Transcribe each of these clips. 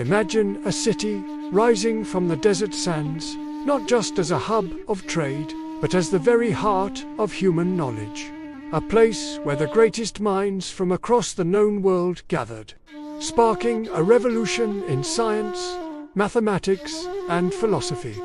Imagine a city rising from the desert sands, not just as a hub of trade, but as the very heart of human knowledge. A place where the greatest minds from across the known world gathered, sparking a revolution in science, mathematics, and philosophy.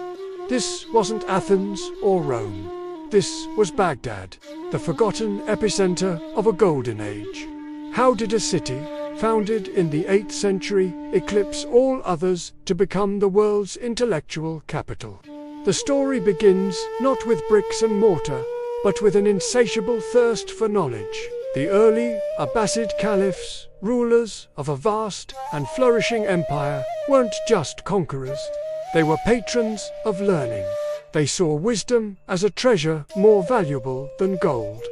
This wasn't Athens or Rome. This was Baghdad, the forgotten epicenter of a golden age. How did a city, founded in the 8th century, eclipse all others to become the world's intellectual capital? The story begins not with bricks and mortar, but with an insatiable thirst for knowledge. The early Abbasid caliphs, rulers of a vast and flourishing empire, weren't just conquerors. They were patrons of learning. They saw wisdom as a treasure more valuable than gold.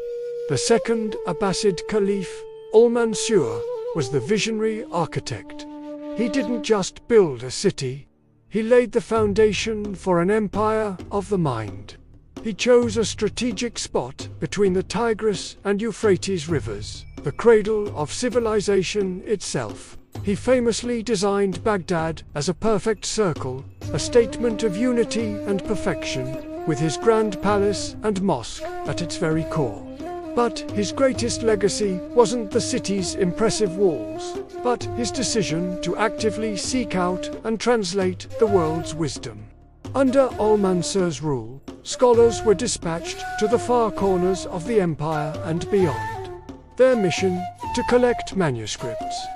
The second Abbasid caliph, Al-Mansur, was the visionary architect. He didn't just build a city, he laid the foundation for an empire of the mind. He chose a strategic spot between the Tigris and Euphrates rivers, the cradle of civilization itself. He famously designed Baghdad as a perfect circle, a statement of unity and perfection, with his grand palace and mosque at its very core. But his greatest legacy wasn't the city's impressive walls, but his decision to actively seek out and translate the world's wisdom. Under Al-Mansur's rule, scholars were dispatched to the far corners of the empire and beyond. Their mission, to collect manuscripts.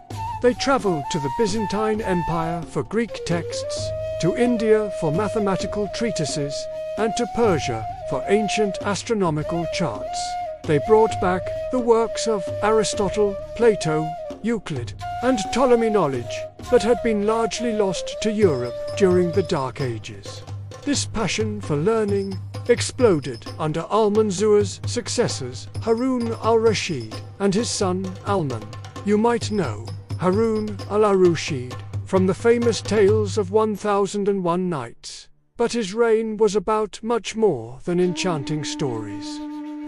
They traveled to the Byzantine Empire for Greek texts, to India for mathematical treatises, and to Persia for ancient astronomical charts. They brought back the works of Aristotle, Plato, Euclid, and Ptolemy, knowledge that had been largely lost to Europe during the Dark Ages. This passion for learning exploded under Al-Mansur's successors, Harun al-Rashid and his son Alman. You might know Harun al-Rashid from the famous tales of 1001 Nights, but his reign was about much more than enchanting stories.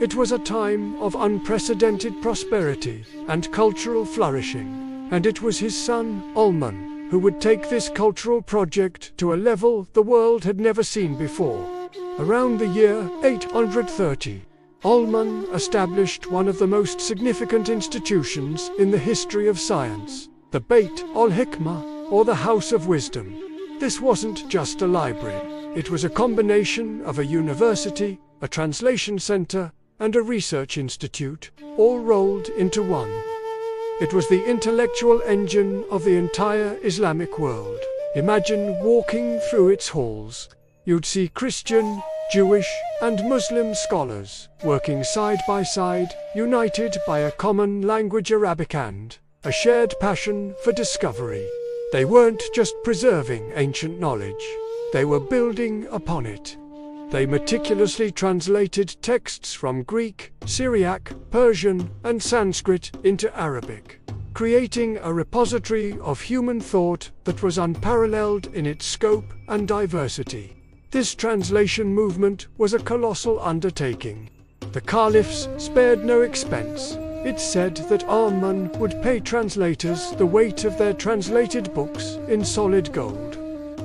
It was a time of unprecedented prosperity and cultural flourishing, and it was his son, Alman, who would take this cultural project to a level the world had never seen before. Around the year 830, Alman established one of the most significant institutions in the history of science, the Beit al-Hikmah, or the House of Wisdom. This wasn't just a library. It was a combination of a university, a translation center, and a research institute, all rolled into one. It was the intellectual engine of the entire Islamic world. Imagine walking through its halls. You'd see Christian, Jewish, and Muslim scholars working side by side, united by a common language, Arabic, and a shared passion for discovery. They weren't just preserving ancient knowledge, they were building upon it. They meticulously translated texts from Greek, Syriac, Persian, and Sanskrit into Arabic, creating a repository of human thought that was unparalleled in its scope and diversity. This translation movement was a colossal undertaking. The caliphs spared no expense. It's said that Alman would pay translators the weight of their translated books in solid gold.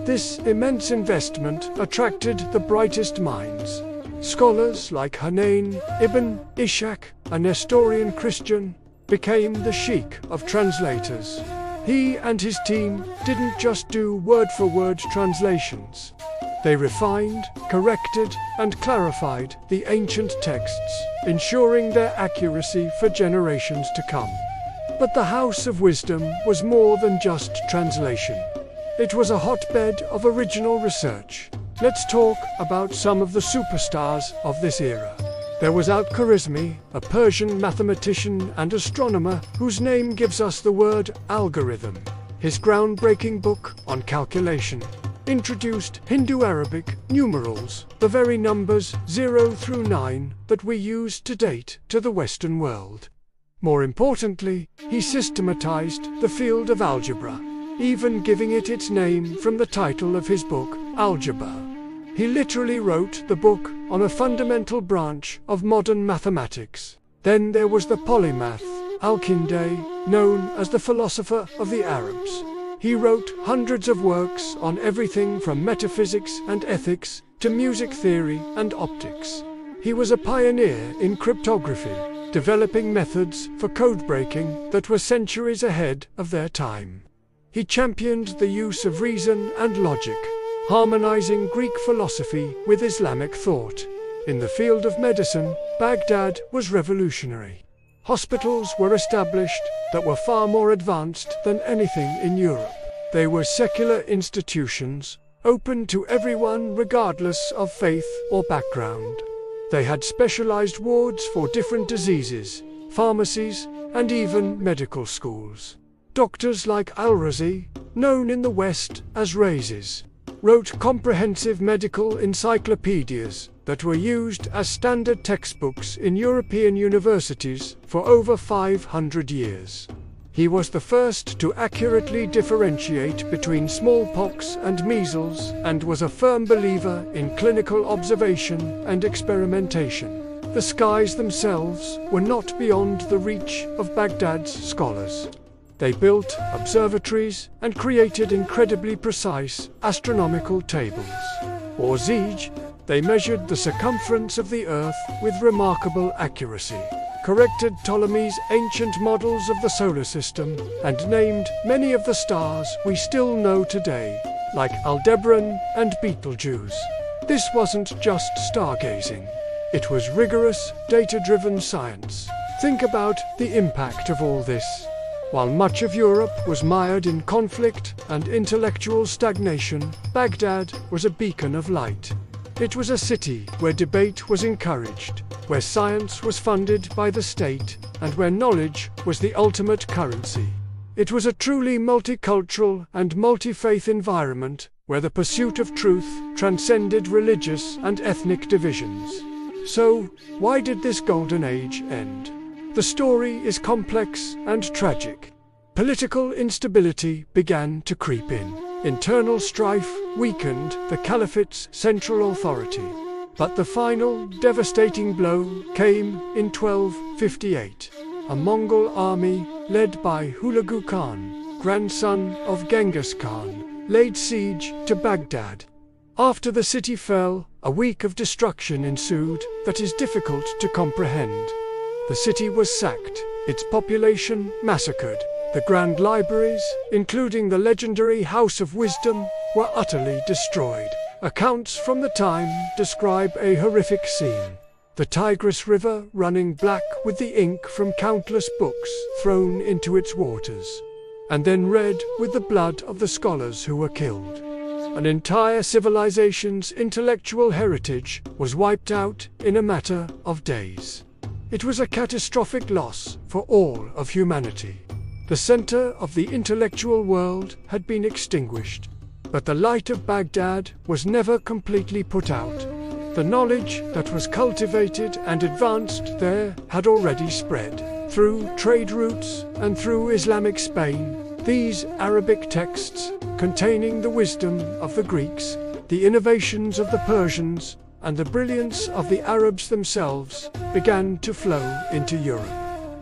This immense investment attracted the brightest minds. Scholars like Hunayn ibn Ishaq, a Nestorian Christian, became the sheikh of translators. He and his team didn't just do word-for-word translations. They refined, corrected, and clarified the ancient texts, ensuring their accuracy for generations to come. But the House of Wisdom was more than just translation. It was a hotbed of original research. Let's talk about some of the superstars of this era. There was Al-Khwarizmi, a Persian mathematician and astronomer whose name gives us the word algorithm. His groundbreaking book on calculation introduced Hindu-Arabic numerals, the very numbers 0 through 9 that we use to date to the Western world. More importantly, he systematized the field of algebra, even giving it its name from the title of his book, Algebra. He literally wrote the book on a fundamental branch of modern mathematics. Then there was the polymath, Al-Kindi, known as the philosopher of the Arabs. He wrote hundreds of works on everything from metaphysics and ethics to music theory and optics. He was a pioneer in cryptography, developing methods for code breaking that were centuries ahead of their time. He championed the use of reason and logic, harmonizing Greek philosophy with Islamic thought. In the field of medicine, Baghdad was revolutionary. Hospitals were established that were far more advanced than anything in Europe. They were secular institutions, open to everyone regardless of faith or background. They had specialized wards for different diseases, pharmacies, and even medical schools. Doctors like Al-Razi, known in the West as Rhazes, wrote comprehensive medical encyclopedias that were used as standard textbooks in European universities for over 500 years. He was the first to accurately differentiate between smallpox and measles and was a firm believer in clinical observation and experimentation. The skies themselves were not beyond the reach of Baghdad's scholars. They built observatories and created incredibly precise astronomical tables. Or Zij, they measured the circumference of the Earth with remarkable accuracy, corrected Ptolemy's ancient models of the solar system, and named many of the stars we still know today, like Aldebaran and Betelgeuse. This wasn't just stargazing. It was rigorous, data-driven science. Think about the impact of all this. While much of Europe was mired in conflict and intellectual stagnation, Baghdad was a beacon of light. It was a city where debate was encouraged, where science was funded by the state, and where knowledge was the ultimate currency. It was a truly multicultural and multi-faith environment where the pursuit of truth transcended religious and ethnic divisions. So, why did this golden age end? The story is complex and tragic. Political instability began to creep in. Internal strife weakened the caliphate's central authority. But the final, devastating blow came in 1258. A Mongol army, led by Hulagu Khan, grandson of Genghis Khan, laid siege to Baghdad. After the city fell, a week of destruction ensued that is difficult to comprehend. The city was sacked, its population massacred. The grand libraries, including the legendary House of Wisdom, were utterly destroyed. Accounts from the time describe a horrific scene. The Tigris River running black with the ink from countless books thrown into its waters, and then red with the blood of the scholars who were killed. An entire civilization's intellectual heritage was wiped out in a matter of days. It was a catastrophic loss for all of humanity. The center of the intellectual world had been extinguished, but the light of Baghdad was never completely put out. The knowledge that was cultivated and advanced there had already spread. Through trade routes and through Islamic Spain, these Arabic texts, containing the wisdom of the Greeks, the innovations of the Persians, and the brilliance of the Arabs themselves, began to flow into Europe.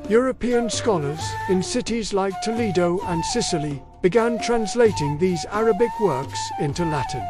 European scholars in cities like Toledo and Sicily began translating these Arabic works into Latin.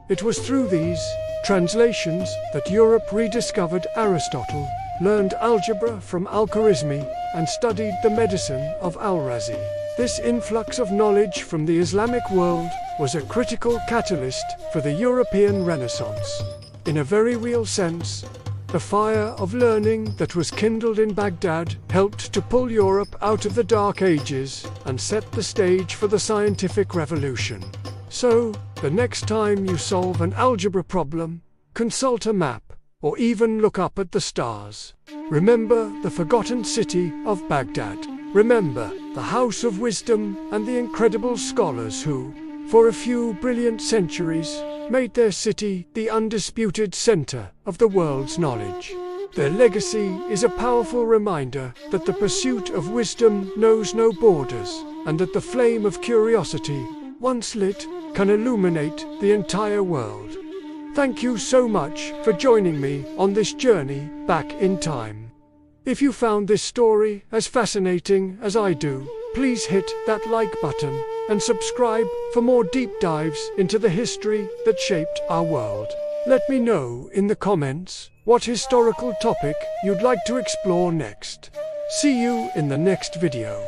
It was through these translations that Europe rediscovered Aristotle, learned algebra from Al-Khwarizmi, and studied the medicine of Al-Razi. This influx of knowledge from the Islamic world was a critical catalyst for the European Renaissance. In a very real sense, the fire of learning that was kindled in Baghdad helped to pull Europe out of the Dark Ages and set the stage for the scientific revolution. So, the next time you solve an algebra problem, consult a map, or even look up at the stars. Remember the forgotten city of Baghdad. Remember the House of Wisdom and the incredible scholars who, for a few brilliant centuries, made their city the undisputed center of the world's knowledge. Their legacy is a powerful reminder that the pursuit of wisdom knows no borders, and that the flame of curiosity, once lit, can illuminate the entire world. Thank you so much for joining me on this journey back in time. If you found this story as fascinating as I do, please hit that like button and subscribe for more deep dives into the history that shaped our world. Let me know in the comments what historical topic you'd like to explore next. See you in the next video.